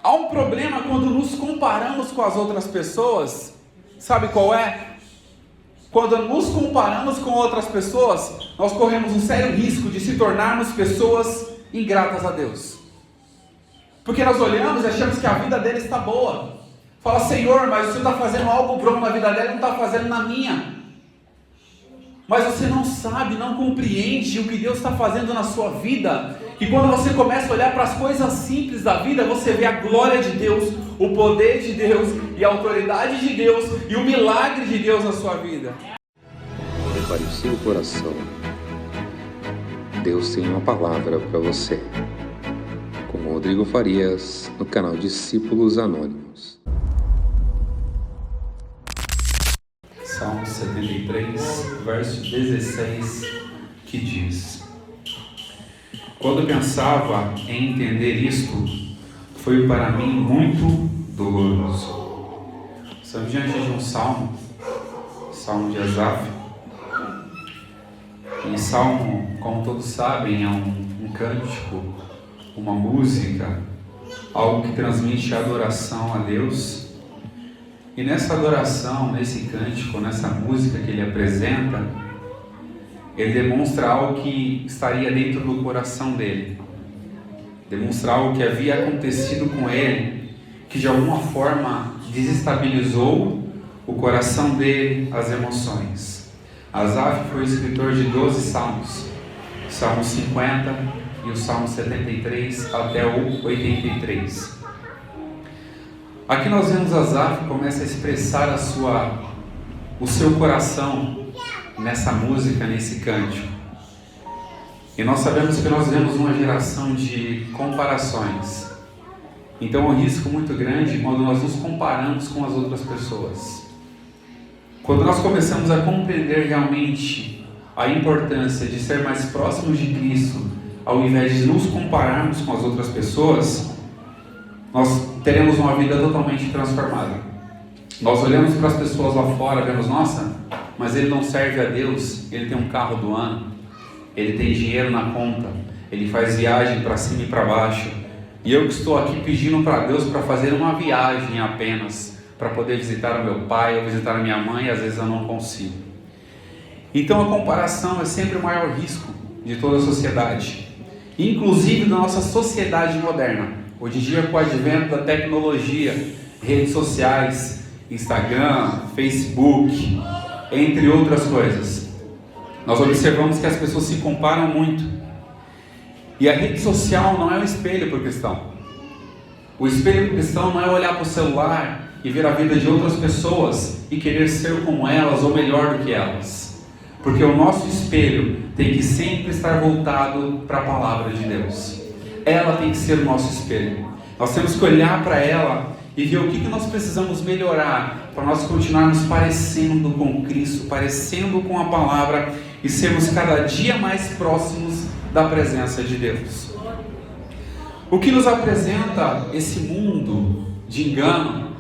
Há um problema quando nos comparamos com as outras pessoas. Sabe qual é? Quando nos comparamos com outras pessoas, nós corremos um sério risco de se tornarmos pessoas ingratas a Deus. Porque nós olhamos e achamos que a vida dele está boa. Fala, Senhor, mas você está fazendo algo bom na vida dela e não está fazendo na minha. Mas você não sabe, não compreende o que Deus está fazendo na sua vida. E quando você começa a olhar para as coisas simples da vida, você vê a glória de Deus, o poder de Deus e a autoridade de Deus e o milagre de Deus na sua vida. Prepare o seu coração. Deus tem uma palavra para você. Com Rodrigo Farias, no canal Discípulos Anônimos. Salmo 73, verso 16, que diz: quando pensava em entender isto, foi para mim muito doloroso. Estamos diante de um salmo de Asaf. E salmo, como todos sabem, é um cântico, uma música, algo que transmite adoração a Deus. E nessa adoração, nesse cântico, nessa música que ele apresenta, ele demonstra algo que estaria dentro do coração dele. Demonstra algo que havia acontecido com ele, que de alguma forma desestabilizou o coração dele, as emoções. Asaf foi o escritor de 12 salmos, Salmo 50 e o Salmo 73 até o 83. Aqui nós vemos Asaf começa a expressar o seu coração nessa música, nesse cântico. E nós sabemos que nós vemos uma geração de comparações. Então é um risco muito grande quando nós nos comparamos com as outras pessoas. Quando nós começamos a compreender realmente a importância de ser mais próximos de Cristo, ao invés de nos compararmos com as outras pessoas, nós teremos uma vida totalmente transformada. Nós olhamos para as pessoas lá fora, vemos, nossa, mas ele não serve a Deus, ele tem um carro do ano, ele tem dinheiro na conta, ele faz viagem para cima e para baixo, e eu que estou aqui pedindo para Deus para fazer uma viagem apenas, para poder visitar o meu pai ou visitar a minha mãe, e às vezes eu não consigo. Então a comparação é sempre o maior risco de toda a sociedade, inclusive da nossa sociedade moderna. Hoje em dia, com o advento da tecnologia, redes sociais, Instagram, Facebook, entre outras coisas, nós observamos que as pessoas se comparam muito. E a rede social não é um espelho para o cristão. O espelho para o cristão não é olhar para o celular e ver a vida de outras pessoas e querer ser como elas ou melhor do que elas. Porque o nosso espelho tem que sempre estar voltado para a palavra de Deus. Ela tem que ser o nosso espelho. Nós temos que olhar para ela e ver o que nós precisamos melhorar para nós continuarmos parecendo com Cristo, parecendo com a palavra e sermos cada dia mais próximos da presença de Deus. O que nos apresenta esse mundo de engano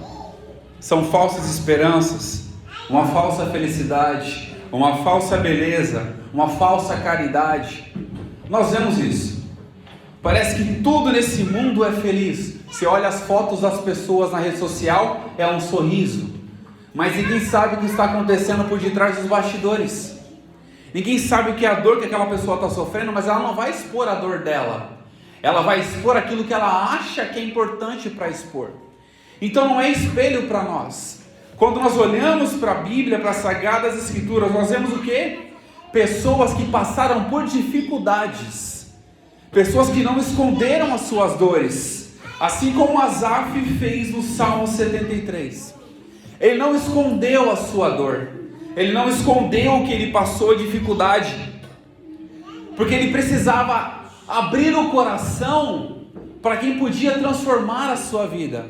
são falsas esperanças, uma falsa felicidade, uma falsa beleza, uma falsa caridade. Nós vemos isso. Parece que tudo nesse mundo é feliz. Você olha as fotos das pessoas na rede social, é um sorriso. Mas ninguém sabe o que está acontecendo por detrás dos bastidores. Ninguém sabe o que é a dor que aquela pessoa está sofrendo, mas ela não vai expor a dor dela. Ela vai expor aquilo que ela acha que é importante para expor. Então não é espelho para nós. Quando nós olhamos para a Bíblia, para as Sagradas Escrituras, nós vemos o quê? Pessoas que passaram por dificuldades. Pessoas que não esconderam as suas dores, assim como Asaf fez no Salmo 73. Ele não escondeu a sua dor, ele não escondeu o que ele passou de dificuldade, porque ele precisava abrir o coração para quem podia transformar a sua vida.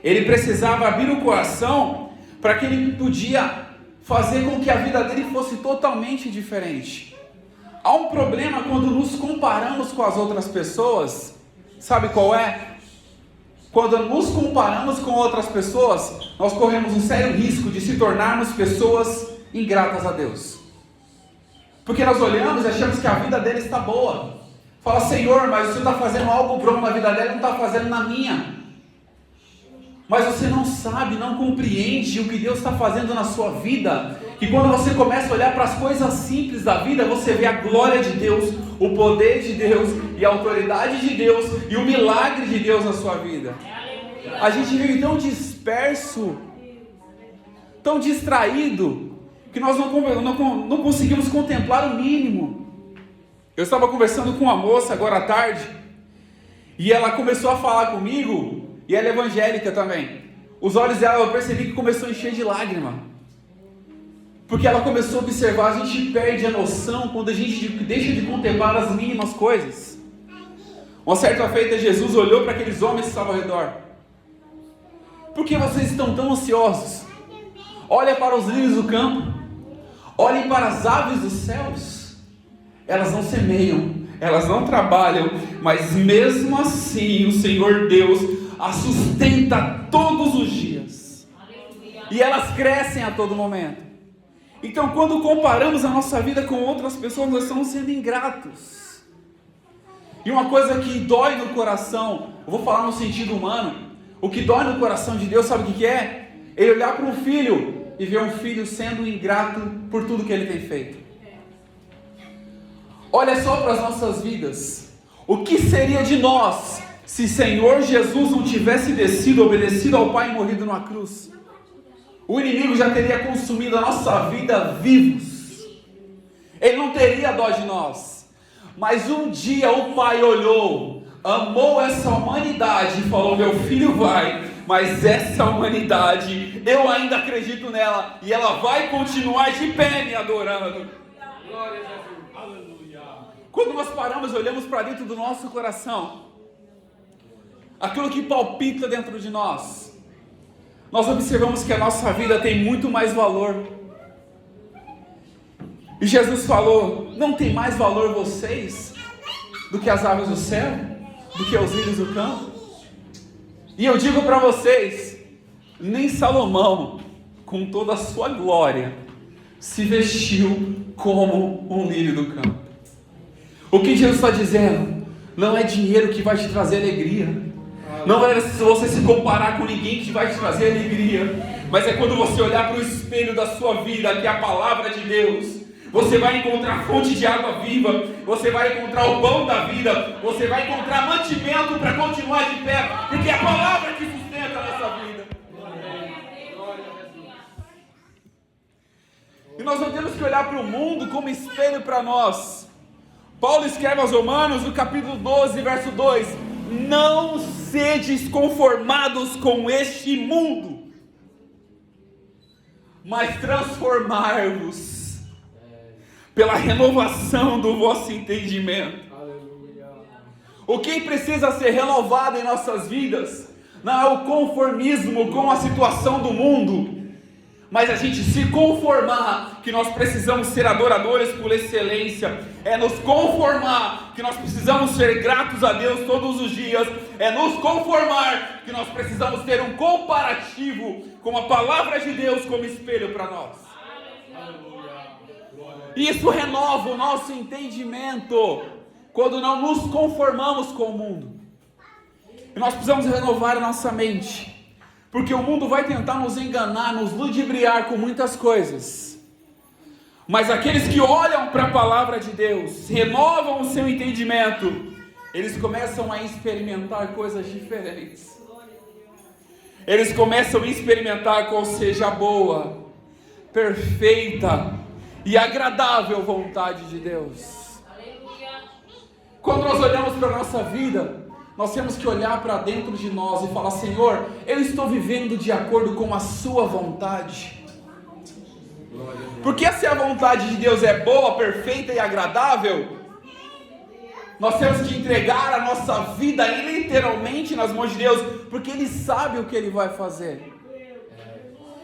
Ele precisava abrir o coração para quem ele podia fazer com que a vida dele fosse totalmente diferente. Há um problema quando nos comparamos com as outras pessoas. Sabe qual é? Quando nos comparamos com outras pessoas, nós corremos um sério risco de se tornarmos pessoas ingratas a Deus. Porque nós olhamos e achamos que a vida dele está boa. Fala, Senhor, mas você está fazendo algo bom na vida dela e não está fazendo na minha. mas você não sabe, não compreende o que Deus está fazendo na sua vida. E quando você começa a olhar para as coisas simples da vida, você vê a glória de Deus, o poder de Deus e a autoridade de Deus e o milagre de Deus na sua vida. A gente vive tão disperso, tão distraído, que nós não conseguimos contemplar o mínimo. Eu estava conversando com uma moça agora à tarde, e ela começou a falar comigo, e ela é evangélica também. Os olhos dela, eu percebi que começou a encher de lágrima, porque ela começou a observar. A gente perde a noção quando a gente deixa de contemplar as mínimas coisas. Uma certa feita, Jesus olhou para aqueles homens que estavam ao redor. Por que vocês estão tão ansiosos? Olha para os lírios do campo, olhem para as aves dos céus. Elas não semeiam, elas não trabalham, mas mesmo assim o Senhor Deus as sustenta todos os dias, e elas crescem a todo momento. Então, quando comparamos a nossa vida com outras pessoas, nós estamos sendo ingratos. E uma coisa que dói no coração, eu vou falar no sentido humano, o que dói no coração de Deus, sabe o que é? Ele olhar para um filho e ver um filho sendo ingrato por tudo que ele tem feito. Olha só para as nossas vidas. O que seria de nós se Senhor Jesus não tivesse descido, obedecido ao Pai e morrido numa cruz? O inimigo já teria consumido a nossa vida vivos. Ele não teria dó de nós. Mas um dia o Pai olhou, amou essa humanidade e falou: meu filho vai, mas essa humanidade, eu ainda acredito nela, e ela vai continuar de pé me adorando. Glória a Jesus. Aleluia. Quando nós paramos e olhamos para dentro do nosso coração, aquilo que palpita dentro de nós, nós observamos que a nossa vida tem muito mais valor. E Jesus falou: não tem mais valor vocês do que as aves do céu, do que os lírios do campo? E eu digo para vocês, nem Salomão, com toda a sua glória, se vestiu como um lírio do campo. O que Jesus está dizendo? Não é dinheiro que vai te trazer alegria. Não é se você se comparar com ninguém que vai te trazer alegria. Mas é quando você olhar para o espelho da sua vida, que é a palavra de Deus. Você vai encontrar a fonte de água viva. Você vai encontrar o pão da vida. Você vai encontrar mantimento para continuar de pé. Porque é a palavra que sustenta a nossa vida. E nós não temos que olhar para o mundo como espelho para nós. Paulo escreve aos Romanos, no capítulo 12, verso 2: não sedes conformados com este mundo, mas transformar-vos pela renovação do vosso entendimento. Aleluia. O que precisa ser renovado em nossas vidas não é o conformismo com a situação do mundo, mas a gente se conformar que nós precisamos ser adoradores por excelência, é nos conformar que nós precisamos ser gratos a Deus todos os dias, é nos conformar que nós precisamos ter um comparativo com a palavra de Deus como espelho para nós. Isso renova o nosso entendimento quando não nos conformamos com o mundo. E nós precisamos renovar a nossa mente, porque o mundo vai tentar nos enganar, nos ludibriar com muitas coisas. Mas aqueles que olham para a palavra de Deus, renovam o seu entendimento, eles começam a experimentar coisas diferentes. Eles começam a experimentar qual seja a boa, perfeita e agradável vontade de Deus. Quando nós olhamos para a nossa vida, nós temos que olhar para dentro de nós e falar: Senhor, eu estou vivendo de acordo com a sua vontade. Porque se a vontade de Deus é boa, perfeita e agradável, nós temos que entregar a nossa vida literalmente nas mãos de Deus, porque Ele sabe o que Ele vai fazer.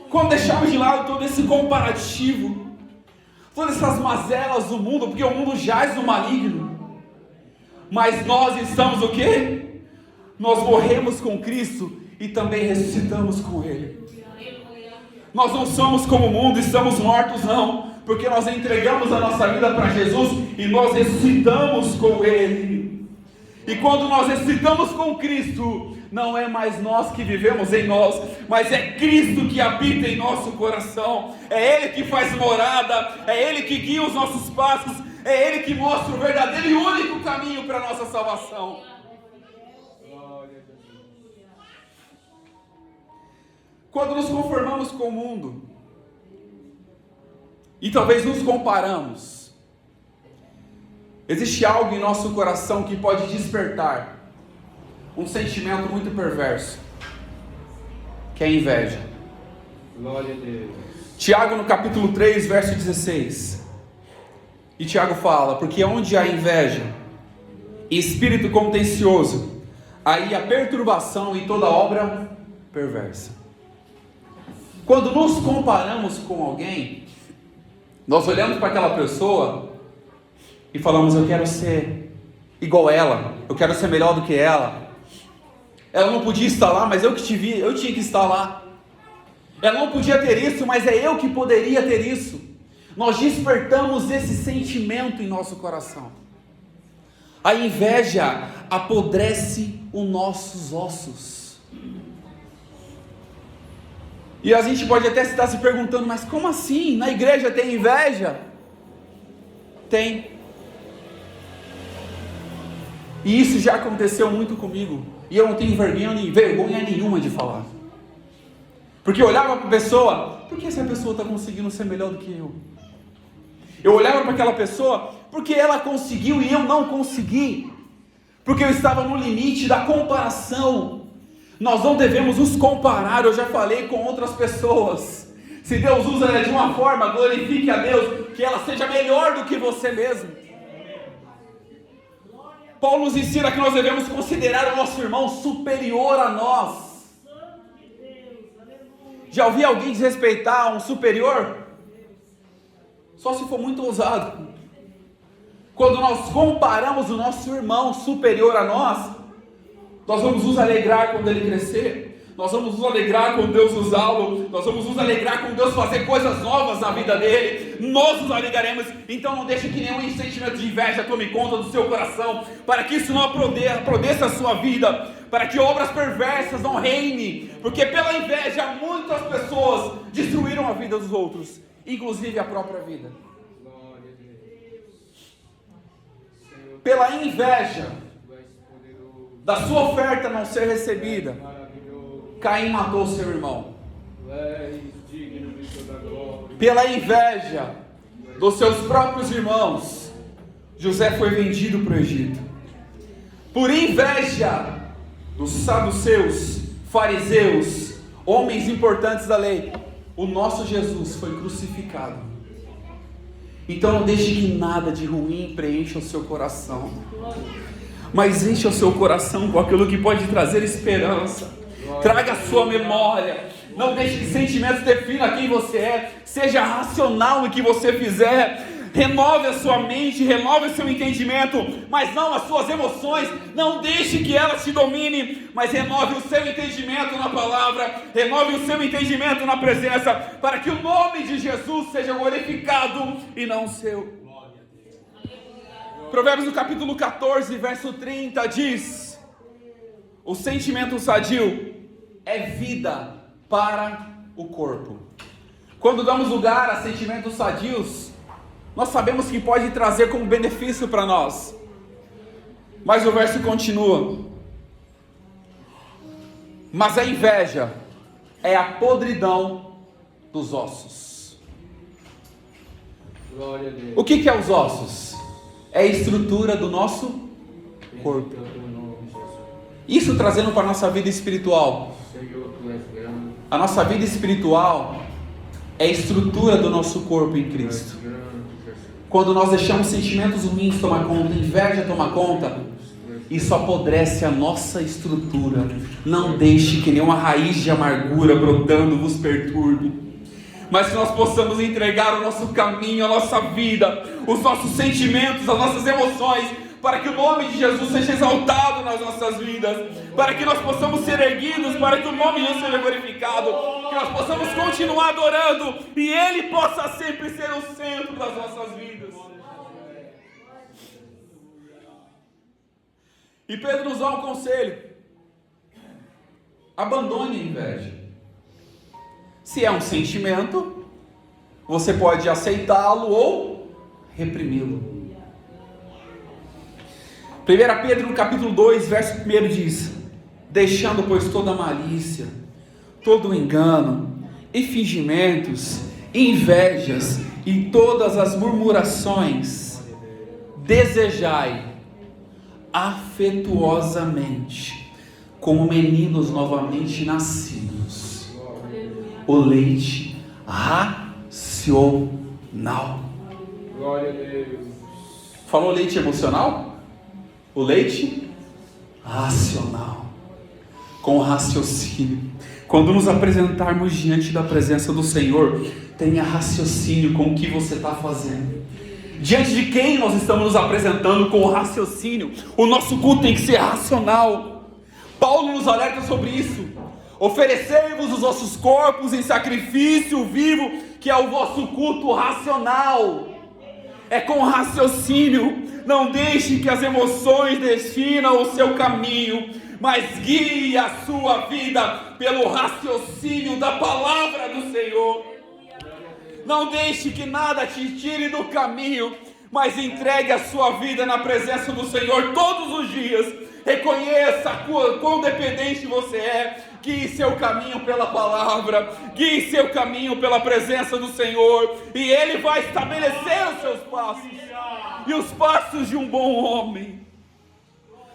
Quando deixamos de lado todo esse comparativo, todas essas mazelas do mundo, porque o mundo jaz no maligno, mas nós estamos o quê? Nós morremos com Cristo e também ressuscitamos com Ele. Nós não somos como o mundo, estamos mortos não, porque nós entregamos a nossa vida para Jesus e nós ressuscitamos com Ele. E quando nós ressuscitamos com Cristo, não é mais nós que vivemos em nós, mas é Cristo que habita em nosso coração. É Ele que faz morada, é Ele que guia os nossos passos, é Ele que mostra o verdadeiro e único caminho para a nossa salvação. Quando nos conformamos com o mundo, e talvez nos comparamos, existe algo em nosso coração que pode despertar um sentimento muito perverso, que é a inveja. Glória a Deus. Tiago, no capítulo 3, verso 16, e Tiago fala: porque onde há inveja e espírito contencioso, aí há perturbação e toda obra perversa. Quando nos comparamos com alguém, nós olhamos para aquela pessoa e falamos: eu quero ser igual a ela, eu quero ser melhor do que ela. Ela não podia estar lá, mas eu que te vi, eu tinha que estar lá. Ela não podia ter isso, mas é eu que poderia ter isso. Nós despertamos esse sentimento em nosso coração. A inveja apodrece os nossos ossos. E a gente pode até estar se perguntando: mas como assim? Na igreja tem inveja? Tem. E isso já aconteceu muito comigo. E eu não tenho vergonha nenhuma de falar. Porque eu olhava para a pessoa: por que essa pessoa está conseguindo ser melhor do que eu? Eu olhava para aquela pessoa: porque ela conseguiu e eu não consegui. Porque eu estava no limite da comparação. Nós não devemos nos comparar, eu já falei, com outras pessoas. Se Deus usa ela de uma forma, glorifique a Deus, que ela seja melhor do que você mesmo. Paulo nos ensina que nós devemos considerar o nosso irmão superior a nós. Já ouvi alguém desrespeitar um superior? Só se for muito ousado. Quando nós comparamos o nosso irmão superior a nós, nós vamos nos alegrar quando ele crescer, nós vamos nos alegrar quando Deus usá-lo, nós vamos nos alegrar quando Deus fazer coisas novas na vida dele, nós nos alegraremos. Então não deixe que nenhum sentimento de inveja tome conta do seu coração, para que isso não aprodeça a sua vida, para que obras perversas não reinem, porque pela inveja muitas pessoas destruíram a vida dos outros, inclusive a própria vida. Pela inveja da sua oferta não ser recebida, Caim matou seu irmão. Pela inveja dos seus próprios irmãos, José foi vendido para o Egito. Por inveja dos saduceus, fariseus, homens importantes da lei, o nosso Jesus foi crucificado. Então não deixe que nada de ruim preencha o seu coração, mas encha o seu coração com aquilo que pode trazer esperança. Traga a sua memória. Não deixe que sentimentos definam quem você é. Seja racional no que você fizer. Renove a sua mente, renove o seu entendimento, mas não as suas emoções. Não deixe que elas te dominem, mas renove o seu entendimento na palavra, renove o seu entendimento na presença, para que o nome de Jesus seja glorificado e não o seu. Provérbios no capítulo 14, verso 30 diz: o sentimento sadio é vida para o corpo. Quando damos lugar a sentimentos sadios, nós sabemos que pode trazer como benefício para nós. Mas o verso continua: mas a inveja é a podridão dos ossos. Glória a Deus. O que é os ossos? É a estrutura do nosso corpo. Isso trazendo para a nossa vida espiritual. A nossa vida espiritual é a estrutura do nosso corpo em Cristo. Quando nós deixamos sentimentos ruins tomar conta, inveja tomar conta, isso apodrece a nossa estrutura. Não deixe que nenhuma raiz de amargura brotando vos perturbe, mas que nós possamos entregar o nosso caminho, a nossa vida, os nossos sentimentos, as nossas emoções, para que o nome de Jesus seja exaltado nas nossas vidas, para que nós possamos ser erguidos, para que o nome de Jesus seja glorificado, que nós possamos continuar adorando e Ele possa sempre ser o centro das nossas vidas. E Pedro nos dá um conselho: abandone a inveja. Se é um sentimento, você pode aceitá-lo ou reprimi-lo. 1 Pedro no capítulo 2, verso 1 diz: deixando, pois, toda malícia, todo engano, e fingimentos, invejas, e todas as murmurações, desejai afetuosamente, como meninos novamente nascidos, o leite racional. Glória a Deus. Falou leite emocional? O leite racional, com raciocínio. Quando nos apresentarmos diante da presença do Senhor, tenha raciocínio com o que você está fazendo. Diante de quem nós estamos nos apresentando com raciocínio? O nosso culto tem que ser racional. Paulo nos alerta sobre isso. Oferecei-vos os vossos corpos em sacrifício vivo, que é o vosso culto racional. É com raciocínio. Não deixe que as emoções definam o seu caminho, mas guie a sua vida pelo raciocínio da palavra do Senhor. Não deixe que nada te tire do caminho, mas entregue a sua vida na presença do Senhor todos os dias. Reconheça quão dependente você é. Guie seu caminho pela palavra, guie seu caminho pela presença do Senhor, e Ele vai estabelecer os seus passos, e os passos de um bom homem,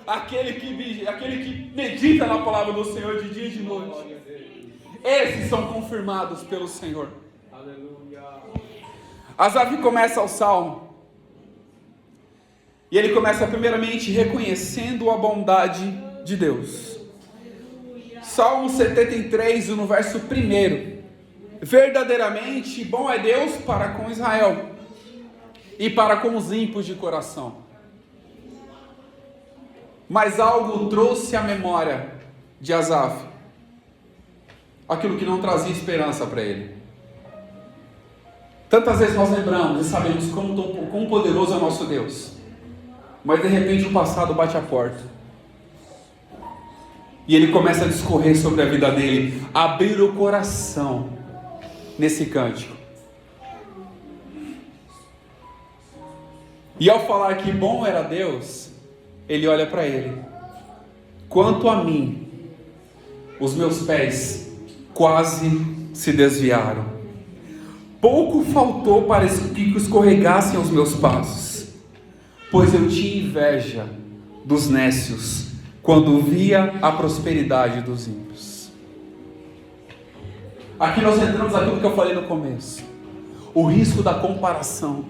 aquele que medita na palavra do Senhor de dia e de noite, esses são confirmados pelo Senhor. Aleluia. Asaf começa o salmo, e ele começa primeiramente reconhecendo a bondade de Deus. Salmo 73, no verso 1: verdadeiramente bom é Deus para com Israel, e para com os ímpios de coração. Mas algo trouxe à memória de Asaf, aquilo que não trazia esperança para ele. Tantas vezes nós lembramos e sabemos quão poderoso é o nosso Deus, mas de repente o passado bate a porta, e ele começa a discorrer sobre a vida dele, abrir o coração nesse cântico. E ao falar que bom era Deus, ele olha para ele: quanto a mim, os meus pés quase se desviaram. Pouco faltou para que escorregassem os meus passos, pois eu tinha inveja dos nécios, quando via a prosperidade dos ímpios. Aqui nós entramos naquilo que eu falei no começo, o risco da comparação.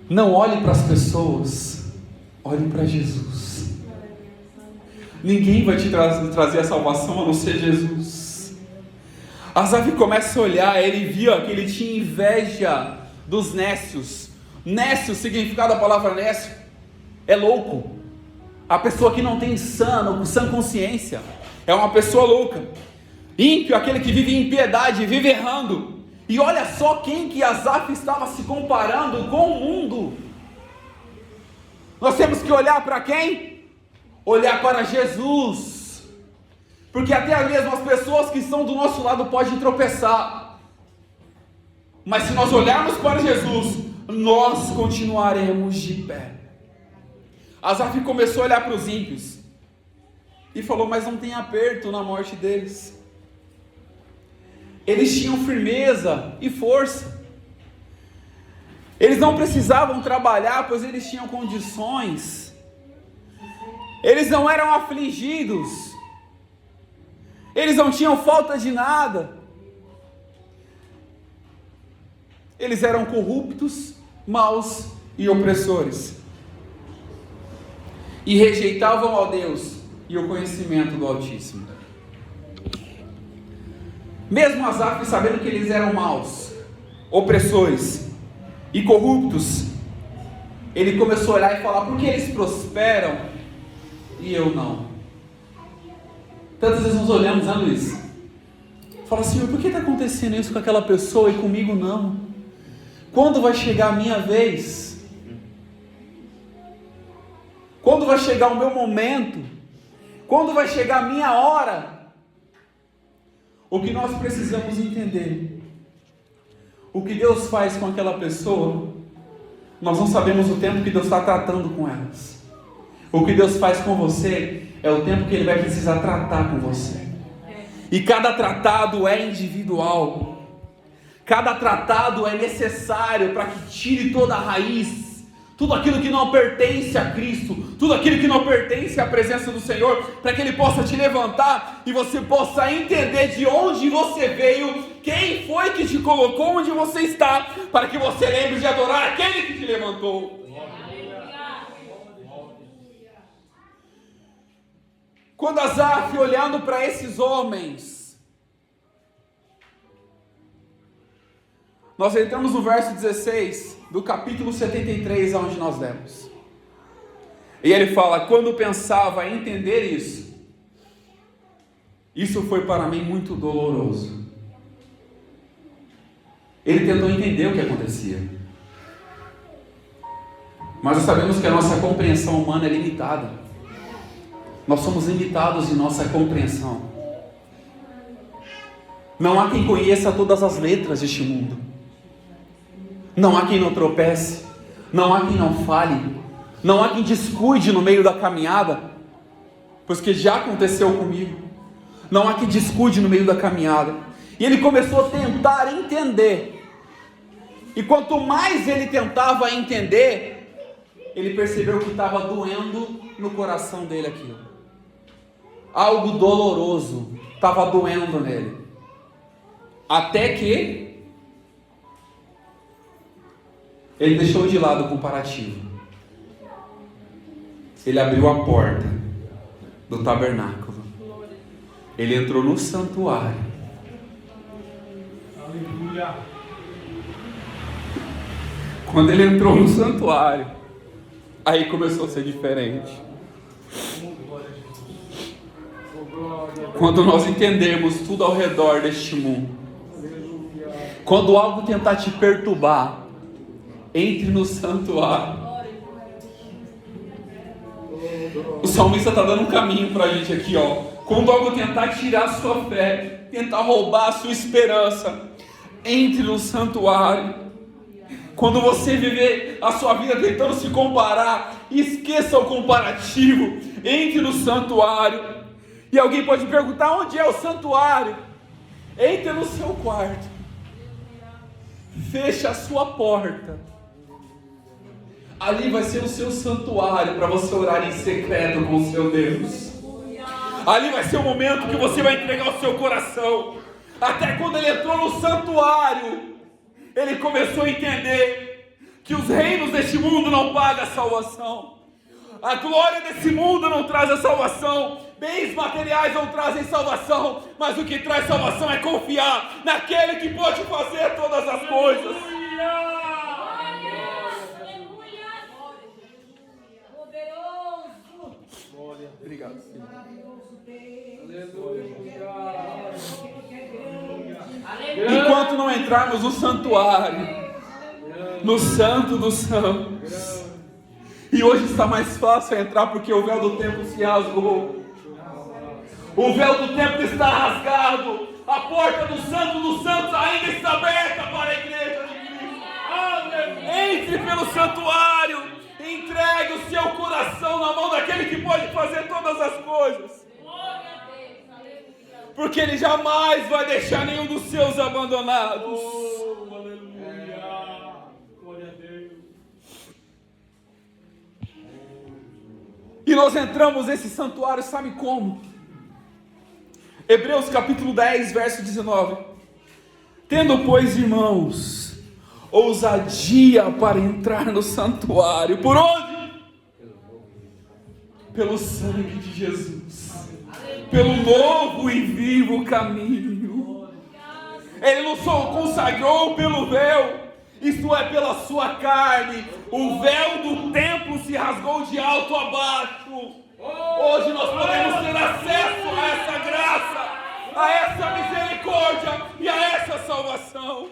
Não olhe para as pessoas, olhe para Jesus. Ninguém vai te trazer a salvação a não ser Jesus. Asaf começa a olhar, ele via que ele tinha inveja dos nécios. Nécio, o significado da palavra nécio é louco. A pessoa que não tem sã consciência é uma pessoa louca. Ímpio, aquele que vive em impiedade, vive errando. E olha só quem que Asaf estava se comparando com o mundo. Nós temos que olhar para quem? Olhar para Jesus. Porque até mesmo as pessoas que estão do nosso lado podem tropeçar. Mas se nós olharmos para Jesus, nós continuaremos de pé. Asaf começou a olhar para os ímpios e falou: mas não tem aperto na morte deles. Eles tinham firmeza e força. Eles não precisavam trabalhar, pois eles tinham condições. Eles não eram afligidos. Eles não tinham falta de nada. Eles eram corruptos, maus e opressores. E rejeitavam ao Deus e o conhecimento do Altíssimo. Mesmo Asaf, sabendo que eles eram maus, opressores e corruptos, ele começou a olhar e falar: por que eles prosperam e eu não? Tantas vezes nós olhamos, né, Luiz? Fala: Senhor, por que está acontecendo isso com aquela pessoa e comigo não? Quando vai chegar a minha vez? Quando vai chegar o meu momento? Quando vai chegar a minha hora? O que nós precisamos entender, o que Deus faz com aquela pessoa, nós não sabemos o tempo que Deus está tratando com elas. O que Deus faz com você é o tempo que Ele vai precisar tratar com você. E cada tratado é individual. Cada tratado é necessário para que tire toda a raiz, tudo aquilo que não pertence a Cristo, tudo aquilo que não pertence à presença do Senhor, para que Ele possa te levantar e você possa entender de onde você veio, quem foi que te colocou onde você está, para que você lembre de adorar aquele que te levantou. Quando Asaf, olhando para esses homens, nós entramos no verso 16 do capítulo 73, onde nós lemos. E ele fala: quando pensava em entender isso foi para mim muito doloroso. Ele tentou entender o que acontecia. Mas nós sabemos que a nossa compreensão humana é limitada. Nós somos limitados em nossa compreensão. Não há quem conheça todas as letras deste mundo. Não há quem não tropece, não há quem não fale, não há quem descuide no meio da caminhada, pois que já aconteceu comigo. Não há quem descuide no meio da caminhada. E ele começou a tentar entender. E quanto mais ele tentava entender, ele percebeu que estava doendo no coração dele aquilo. Algo doloroso estava doendo nele. Até que ele deixou de lado o comparativo. Ele abriu a porta do tabernáculo. Ele entrou no santuário. Aleluia. Quando ele entrou no santuário, aí começou a ser diferente. Quando nós entendemos tudo ao redor deste mundo, quando algo tentar te perturbar, entre no santuário. O salmista está dando um caminho para a gente aqui, ó. Quando algo tentar tirar a sua fé, tentar roubar a sua esperança, entre no santuário. Quando você viver a sua vida tentando se comparar, esqueça o comparativo, entre no santuário. E alguém pode perguntar: onde é o santuário? Entre no seu quarto, feche a sua porta. Ali vai ser o seu santuário para você orar em secreto com o seu Deus. Ali vai ser o momento que você vai entregar o seu coração. Até quando ele entrou no santuário, ele começou a entender que os reinos deste mundo não pagam a salvação. A glória desse mundo não traz a salvação. Bens materiais não trazem salvação. Mas o que traz salvação é confiar naquele que pode fazer todas as coisas. Obrigado, Senhor. Enquanto não entrarmos no santuário, no santo dos santos, e hoje está mais fácil entrar porque o véu do templo se rasgou. O véu do templo está rasgado. A porta do santo dos santos ainda está aberta para a igreja de Cristo. Entre pelo santuário. Entregue o seu coração na mão daquele que pode fazer todas as coisas. Porque Ele jamais vai deixar nenhum dos seus abandonados. Aleluia. Glória a Deus. E nós entramos nesse santuário, sabe como? Hebreus capítulo 10, verso 19. Tendo, pois, irmãos, ousadia para entrar no santuário. Por onde? Pelo sangue de Jesus. Pelo novo e vivo caminho. Ele nos consagrou pelo véu, isto é, pela sua carne. O véu do templo se rasgou de alto a baixo. Hoje nós podemos ter acesso a essa graça, a essa misericórdia e a essa salvação.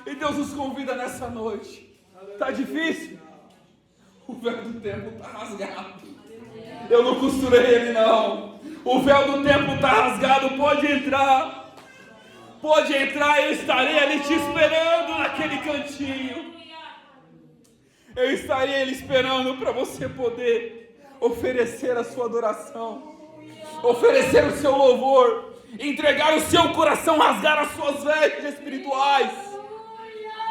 E Deus nos convida nessa noite. Está difícil? O véu do templo está rasgado. Eu não costurei ele não. O véu do templo está rasgado, pode entrar. Pode entrar, eu estarei ali te esperando naquele cantinho. Eu estarei ali esperando para você poder oferecer a sua adoração, oferecer o seu louvor, entregar o seu coração, rasgar as suas vestes espirituais,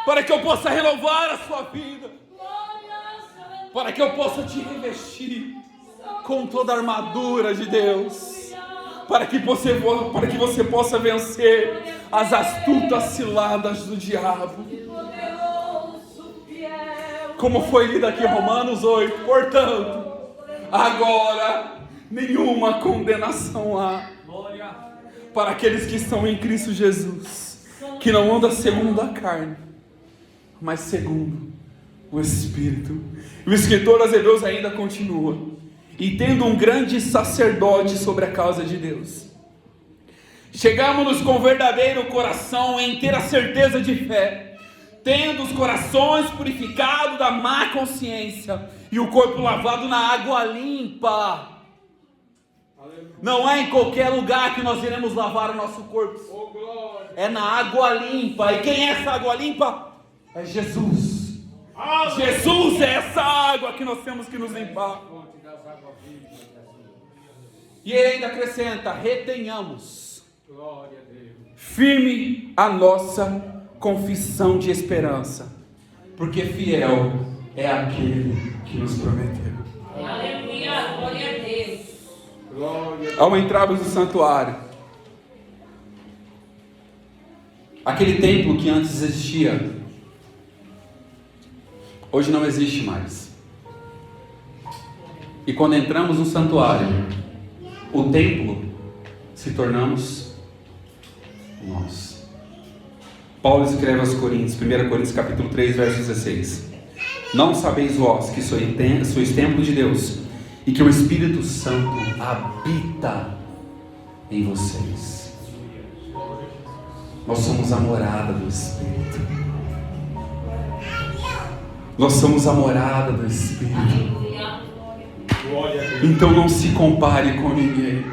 para que eu possa renovar a sua vida, para que eu possa te revestir com toda a armadura de Deus, para que você possa vencer as astutas ciladas do diabo. Como foi lido aqui em Romanos 8, portanto, agora nenhuma condenação há para aqueles que estão em Cristo Jesus, que não andam segundo a carne, mas segundo o Espírito. O escritor aos Hebreus ainda continua: e tendo um grande sacerdote sobre a causa de Deus, chegamos-nos com verdadeiro coração em ter a certeza de fé, tendo os corações purificados da má consciência e o corpo lavado na água limpa. Não é em qualquer lugar que nós iremos lavar o nosso corpo, é na água limpa. E quem é essa água limpa? É Jesus. Jesus é essa água que nós temos que nos limpar. E ele ainda acrescenta: retenhamos firme a nossa confissão de esperança, porque fiel é aquele que nos prometeu. Aleluia, glória a Deus. Ao entrarmos no santuário, aquele templo que antes existia, hoje não existe mais. E quando entramos no santuário, o templo se tornamos nós. Paulo escreve aos Coríntios, 1 Coríntios capítulo 3, verso 16: não sabeis vós que sois templo de Deus, e que o Espírito Santo habita em vocês. Nós somos a morada do Espírito. Nós somos a morada do Espírito. Então não se compare com ninguém.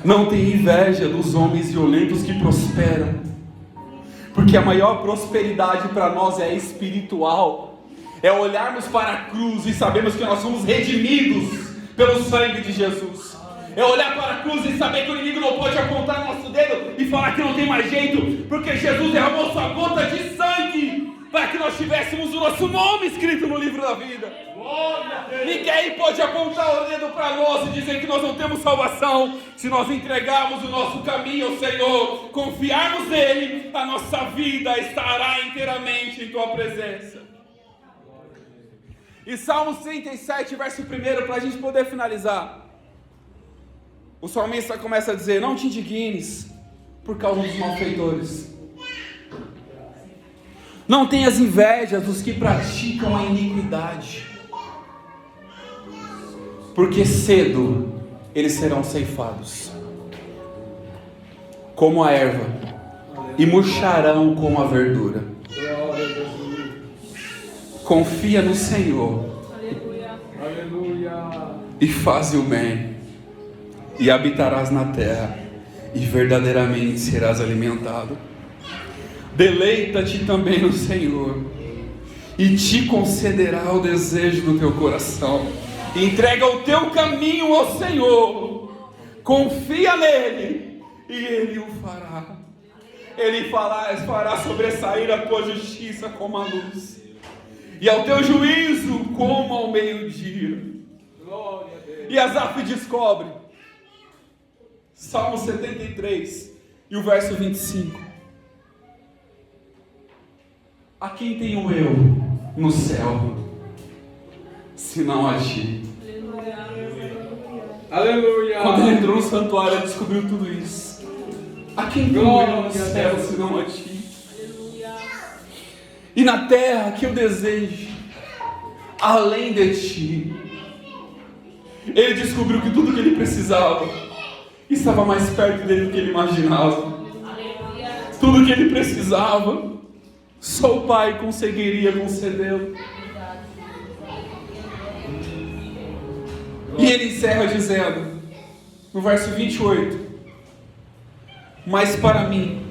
Não tenha inveja dos homens violentos que prosperam, porque a maior prosperidade para nós é espiritual. É olharmos para a cruz e sabermos que nós somos redimidos pelo sangue de Jesus. É olhar para a cruz e saber que o inimigo não pode apontar nosso dedo e falar que não tem mais jeito, porque Jesus derramou sua gota de sangue para que nós tivéssemos o nosso nome escrito no livro da vida. Ninguém pode apontar o dedo para nós e dizer que nós não temos salvação. Se nós entregarmos o nosso caminho ao Senhor, confiarmos nele, a nossa vida estará inteiramente em tua presença. E Salmos 37, verso 1, para a gente poder finalizar, o salmista começa a dizer: não te indignes por causa dos malfeitores, não tenhas inveja dos que praticam a iniquidade, porque cedo eles serão ceifados como a erva e murcharão como a verdura. Confia no Senhor, e faze o bem, e habitarás na terra, e verdadeiramente serás alimentado. Deleita-te também no Senhor, e te concederá o desejo do teu coração. Entrega o teu caminho ao Senhor, confia nele, e ele o fará. Ele fará sobressair a tua justiça como a luz, e ao teu juízo como ao meio-dia. E Asaf descobre, Salmo 73 e o verso 25: a quem tenho eu no céu, senão a ti? Aleluia. Quando ele entrou no santuário, ele descobriu tudo isso. A quem tenho eu no céu, senão a ti? E na terra que eu desejo, além de ti. Ele descobriu que tudo que ele precisava estava mais perto dele do que ele imaginava. Tudo que ele precisava, só o Pai conseguiria concedê-lo. E ele encerra dizendo, no verso 28, mas para mim,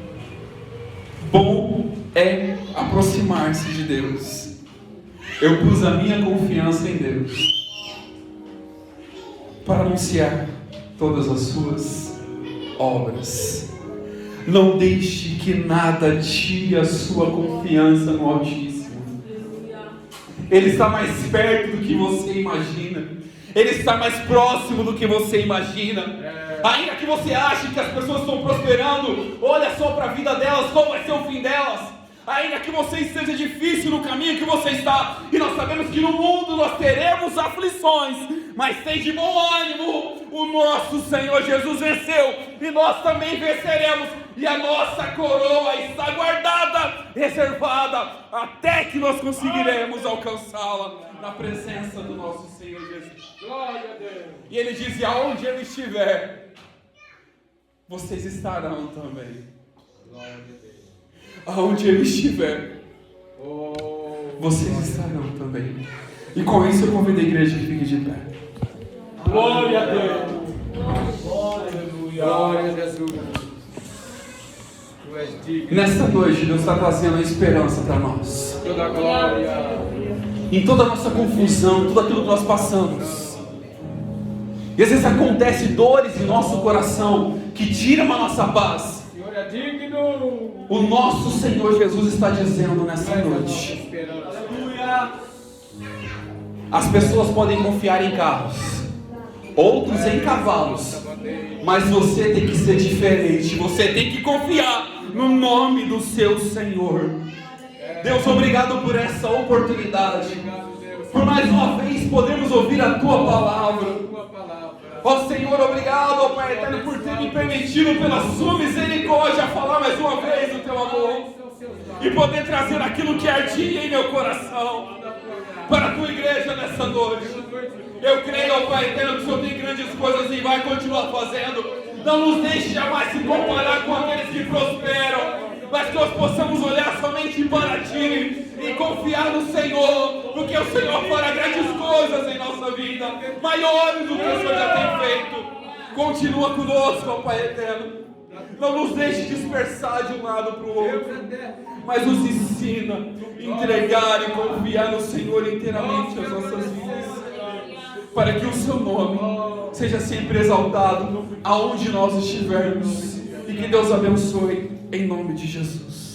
bom é aproximar-se de Deus. Eu pus a minha confiança em Deus para anunciar todas as suas obras. Não deixe que nada tire a sua confiança no Altíssimo. Ele está mais perto do que você imagina. Ele está mais próximo do que você imagina. Ainda que você ache que as pessoas estão prosperando, olha só para a vida delas, qual vai ser o fim delas. Ainda que você esteja difícil no caminho que você está, e nós sabemos que no mundo nós teremos aflições, mas tem de bom ânimo, o nosso Senhor Jesus venceu, e nós também venceremos, e a nossa coroa está guardada, reservada, até que nós conseguiremos alcançá-la na presença do nosso Senhor Jesus. Glória a Deus. E ele diz, aonde ele estiver, vocês estarão também. Glória a Deus. Aonde ele estiver, vocês estarão também. E com isso eu convido a igreja que fique de pé. Glória a Deus. Aleluia. Glória a Jesus. Tu és digno. Nesta noite Deus está trazendo a esperança para nós. Toda a glória. Em toda a nossa confusão, tudo aquilo que nós passamos. E às vezes acontece dores em nosso coração que tiram a nossa paz. O Senhor é digno. O nosso Senhor Jesus está dizendo nessa noite. Aleluia. As pessoas podem confiar em carros, outros em cavalos, mas você tem que ser diferente. Você tem que confiar no nome do seu Senhor. Deus, obrigado por essa oportunidade, por mais uma vez podermos ouvir a Tua Palavra. Ó Senhor, obrigado, ó Pai Eterno, por ter me permitido, pela Sua misericórdia, falar mais uma vez do Teu amor e poder trazer aquilo que ardia em meu coração para a Tua igreja nessa noite. Eu creio, ó Pai Eterno, que o Senhor tem grandes coisas e vai continuar fazendo. Não nos deixe jamais se comparar com aqueles que prosperam, mas que nós possamos olhar somente para Ti e confiar no Senhor, porque o Senhor fará grandes coisas em nossa vida, maiores do que o Senhor já tem feito. Continua conosco, ó Pai Eterno. Não nos deixe dispersar de um lado para o outro, mas nos ensina a entregar e confiar no Senhor inteiramente as nossas vidas, para que o Seu nome seja sempre exaltado aonde nós estivermos. E que Deus abençoe em nome de Jesus.